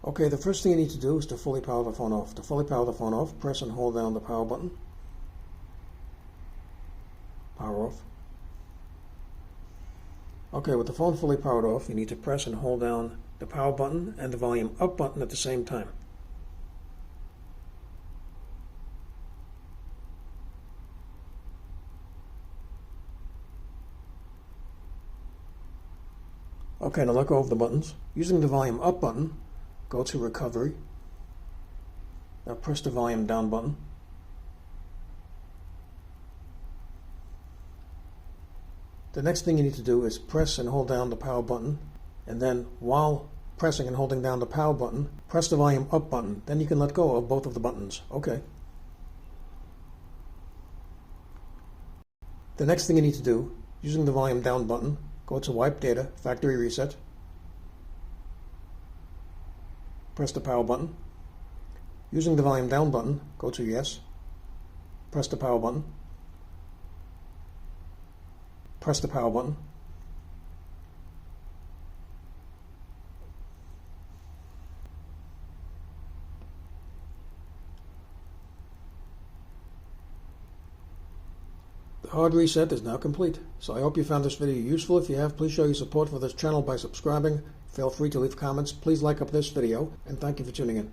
Okay, the first thing you need to do is to fully power the phone off. To fully power the phone off, press and hold down the power button. Power off. Okay, with the phone fully powered off, you need to press and hold down the power button and the volume up button at the same time. Okay, now let go of the buttons. Using the volume up button, go to recovery. Now press the volume down button. The next thing you need to do is press and hold down the power button, and then while pressing and holding down the power button, press the volume up button. Then you can let go of both of the buttons. Okay. The next thing you need to do, using the volume down button, go to Wipe Data, Factory Reset. Press the power button. Using the volume down button, go to Yes. Press the power button. Press the power button. The hard reset is now complete. So I hope you found this video useful. If you have, please show your support for this channel by subscribing. Feel free to leave comments. Please like up this video, and thank you for tuning in.